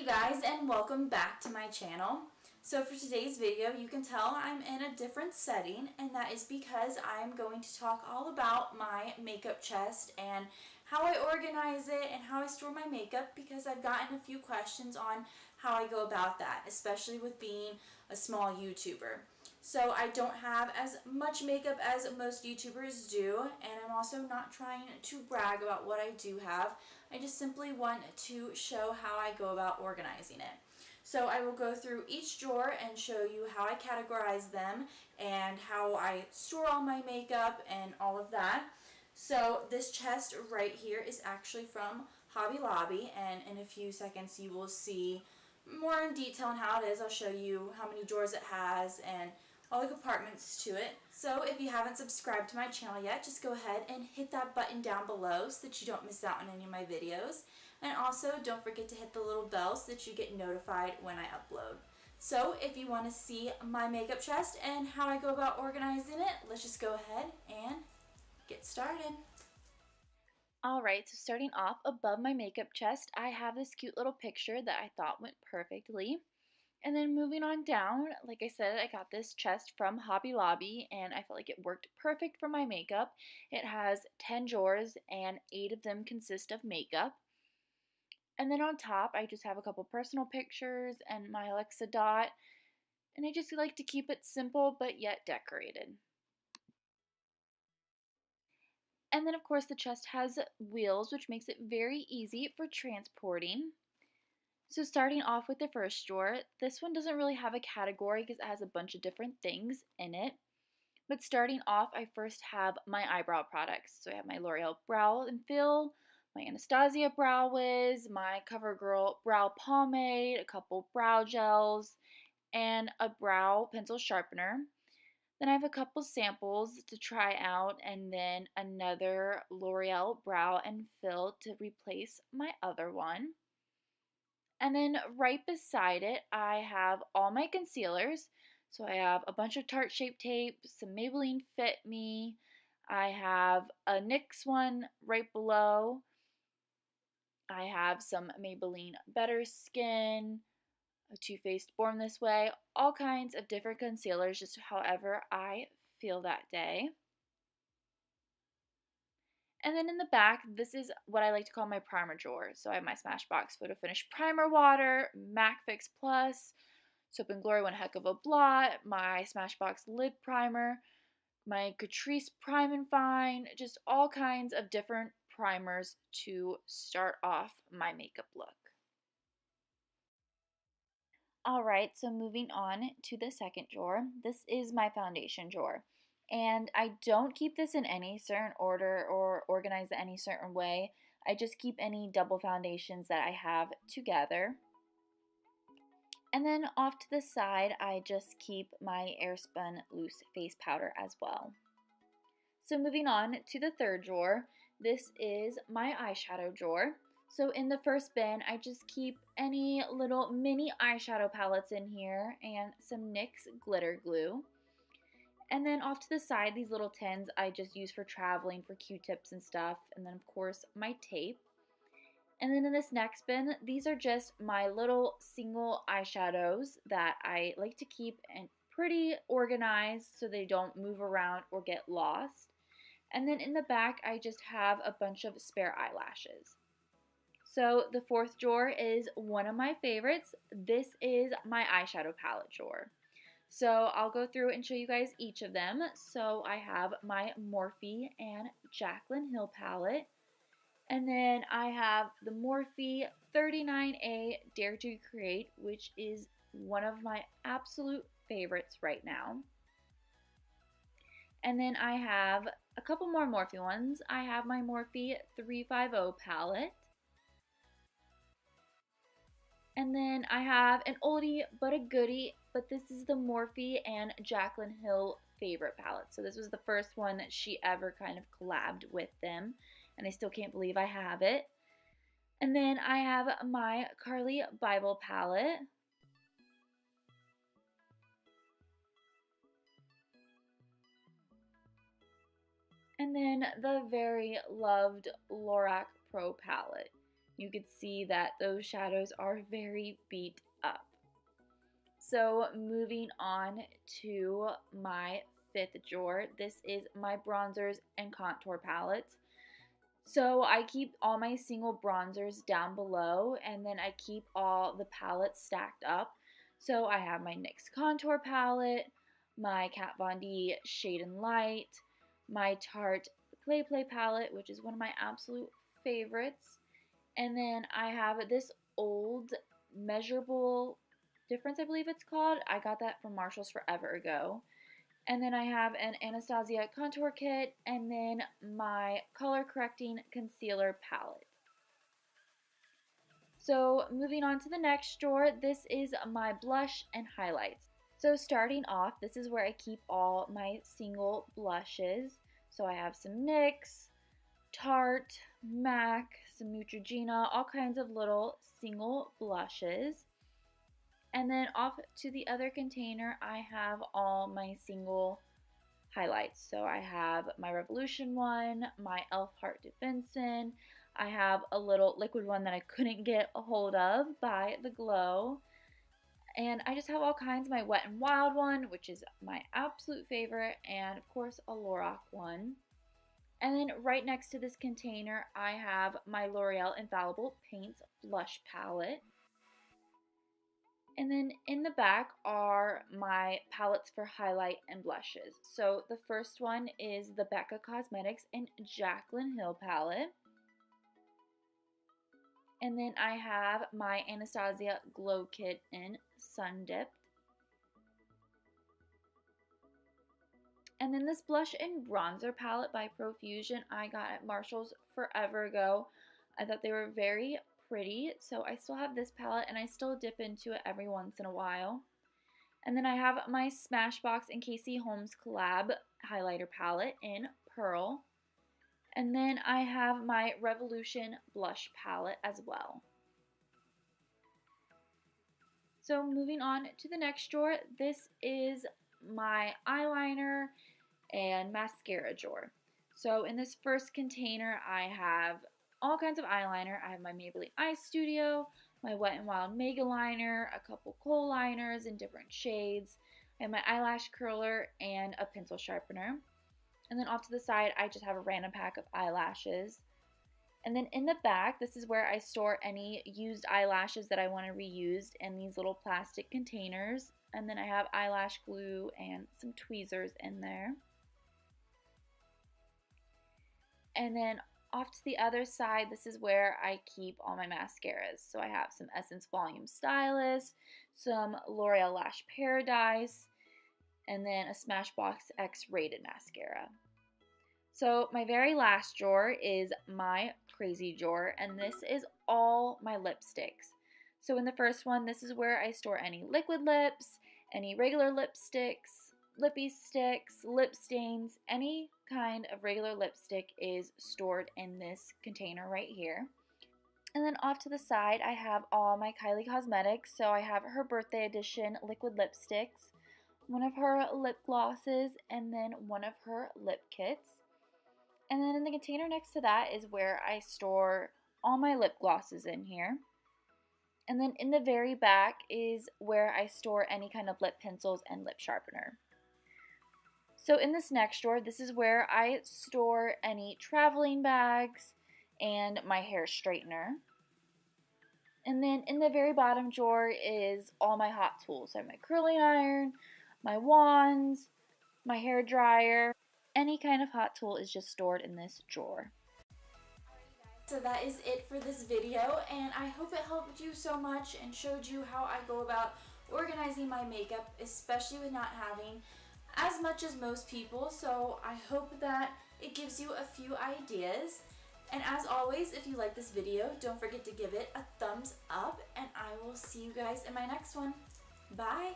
you guys, and welcome back to my channel. So for today's video, you can tell I'm in a different setting, and that is because I'm going to talk all about my makeup chest and how I organize it and how I store my makeup, because I've gotten a few questions on how I go about that, especially with being a small YouTuber. So I don't have as much makeup as most YouTubers do, and I'm also not trying to brag about what I do have. I just simply want to show how I go about organizing it. So I will go through each drawer and show you how I categorize them and how I store all my makeup and all of that. So this chest right here is actually from Hobby Lobby, and in a few seconds you will see more in detail on how it is. I'll show you how many drawers it has and all the compartments to it. So if you haven't subscribed to my channel yet, just go ahead and hit that button down below so that you don't miss out on any of my videos. And also don't forget to hit the little bell so that you get notified when I upload. So if you want to see my makeup chest and how I go about organizing it, let's just go ahead and get started. Alright, so starting off above my makeup chest, I have this cute little picture that I thought went perfectly. And then moving on down, like I said, I got this chest from Hobby Lobby, and I felt like it worked perfect for my makeup. It has 10 drawers, and 8 of them consist of makeup. And then on top, I just have a couple personal pictures and my Alexa Dot, and I just like to keep it simple but yet decorated. And then of course the chest has wheels, which makes it very easy for transporting. So starting off with the first drawer, this one doesn't really have a category because it has a bunch of different things in it. But starting off, I first have my eyebrow products. So I have my L'Oreal Brow and Fill, my Anastasia Brow Wiz, my CoverGirl Brow Pomade, a couple brow gels, and a brow pencil sharpener. Then I have a couple samples to try out, and then another L'Oreal Brow and Fill to replace my other one. And then right beside it, I have all my concealers. So I have a bunch of Tarte Shape Tape, some Maybelline Fit Me. I have a NYX one right below. I have some Maybelline Better Skin, a Too Faced Born This Way, all kinds of different concealers, just however I feel that day. And then in the back, this is what I like to call my primer drawer. So I have my Smashbox Photo Finish Primer Water, MAC Fix Plus, Soap and Glory One Heck of a Blot, my Smashbox Lid Primer, my Catrice Prime and Fine, just all kinds of different primers to start off my makeup look. Alright, so moving on to the second drawer. This is my foundation drawer. And I don't keep this in any certain order or organize it any certain way. I just keep any double foundations that I have together. And then off to the side, I just keep my Airspun loose face powder as well. So moving on to the third drawer, this is my eyeshadow drawer. So in the first bin, I just keep any little mini eyeshadow palettes in here and some NYX glitter glue. And then off to the side, these little tins I just use for traveling, for Q-tips and stuff. And then of course my tape. And then in this next bin, these are just my little single eyeshadows that I like to keep and pretty organized so they don't move around or get lost. And then in the back, I just have a bunch of spare eyelashes. So the fourth drawer is one of my favorites. This is my eyeshadow palette drawer. So I'll go through and show you guys each of them. So I have my Morphe and Jaclyn Hill palette. And then I have the Morphe 39A Dare to Create, which is one of my absolute favorites right now. And then I have a couple more Morphe ones. I have my Morphe 350 palette. And then I have an oldie but a goodie, but this is the Morphe and Jaclyn Hill favorite palette. So this was the first one that she ever kind of collabed with them, and I still can't believe I have it. And then I have my Carly Bible palette. And then the very loved Lorac Pro palette. you could see that those shadows are very beat up. So moving on to my fifth drawer, this is my bronzers and contour palettes. So I keep all my single bronzers down below, and then I keep all the palettes stacked up. So I have my NYX contour palette, my Kat Von D Shade and Light, my Tarte Clay Play palette, which is one of my absolute favorites. And then I have this old Measurable Difference, I believe it's called. I got that from Marshall's forever ago. And then I have an Anastasia contour kit, and then my color correcting concealer palette. So moving on to the next drawer, this is my blush and highlights. So starting off, this is where I keep all my single blushes. So I have some NYX, Tarte, MAC, some Neutrogena, all kinds of little single blushes. And then off to the other container, I have all my single highlights. So I have my Revolution one, my e.l.f. Heart Defensin. I have a little liquid one that I couldn't get a hold of by The Glow. And I just have all kinds. My Wet n Wild one, which is my absolute favorite, and of course a Lorac one. And then right next to this container, I have my L'Oreal Infallible Paints Blush Palette. And then in the back are my palettes for highlight and blushes. So the first one is the Becca Cosmetics and Jaclyn Hill palette. And then I have my Anastasia Glow Kit in Sun Dipped. And then this blush and bronzer palette by Profusion I got at Marshall's forever ago. I thought they were very pretty, so I still have this palette and I still dip into it every once in a while. And then I have my Smashbox and Casey Holmes collab highlighter palette in Pearl. And then I have my Revolution blush palette as well. So moving on to the next drawer, this is my eyeliner and mascara drawer. So in this first container, I have all kinds of eyeliner. I have my Maybelline Eye Studio, my Wet n Wild Mega Liner, a couple kohl liners in different shades. I have my eyelash curler and a pencil sharpener. And then off to the side, I just have a random pack of eyelashes. And then in the back, this is where I store any used eyelashes that I want to reuse in these little plastic containers. And then I have eyelash glue and some tweezers in there. And then off to the other side, this is where I keep all my mascaras. So I have some Essence Volume Stylist, some L'Oreal Lash Paradise, and then a Smashbox X-Rated mascara. So my very last drawer is my crazy drawer, and this is all my lipsticks. So in the first one, this is where I store any liquid lips, any regular lipsticks, lippy sticks, lip stains, any kind of regular lipstick is stored in this container right here. And then off to the side, I have all my Kylie cosmetics. So I have her birthday edition liquid lipsticks, one of her lip glosses, and then one of her lip kits. And then in the container next to that is where I store all my lip glosses in here. And then in the very back is where I store any kind of lip pencils and lip sharpener. So in this next drawer, this is where I store any traveling bags and my hair straightener. And then in the very bottom drawer is all my hot tools. So I have my curling iron, my wands, my hair dryer. Any kind of hot tool is just stored in this drawer. So that is it for this video, and I hope it helped you so much and showed you how I go about organizing my makeup, especially with not having as much as most people. So I hope that it gives you a few ideas. And as always, if you like this video, don't forget to give it a thumbs up, and I will see you guys in my next one. Bye!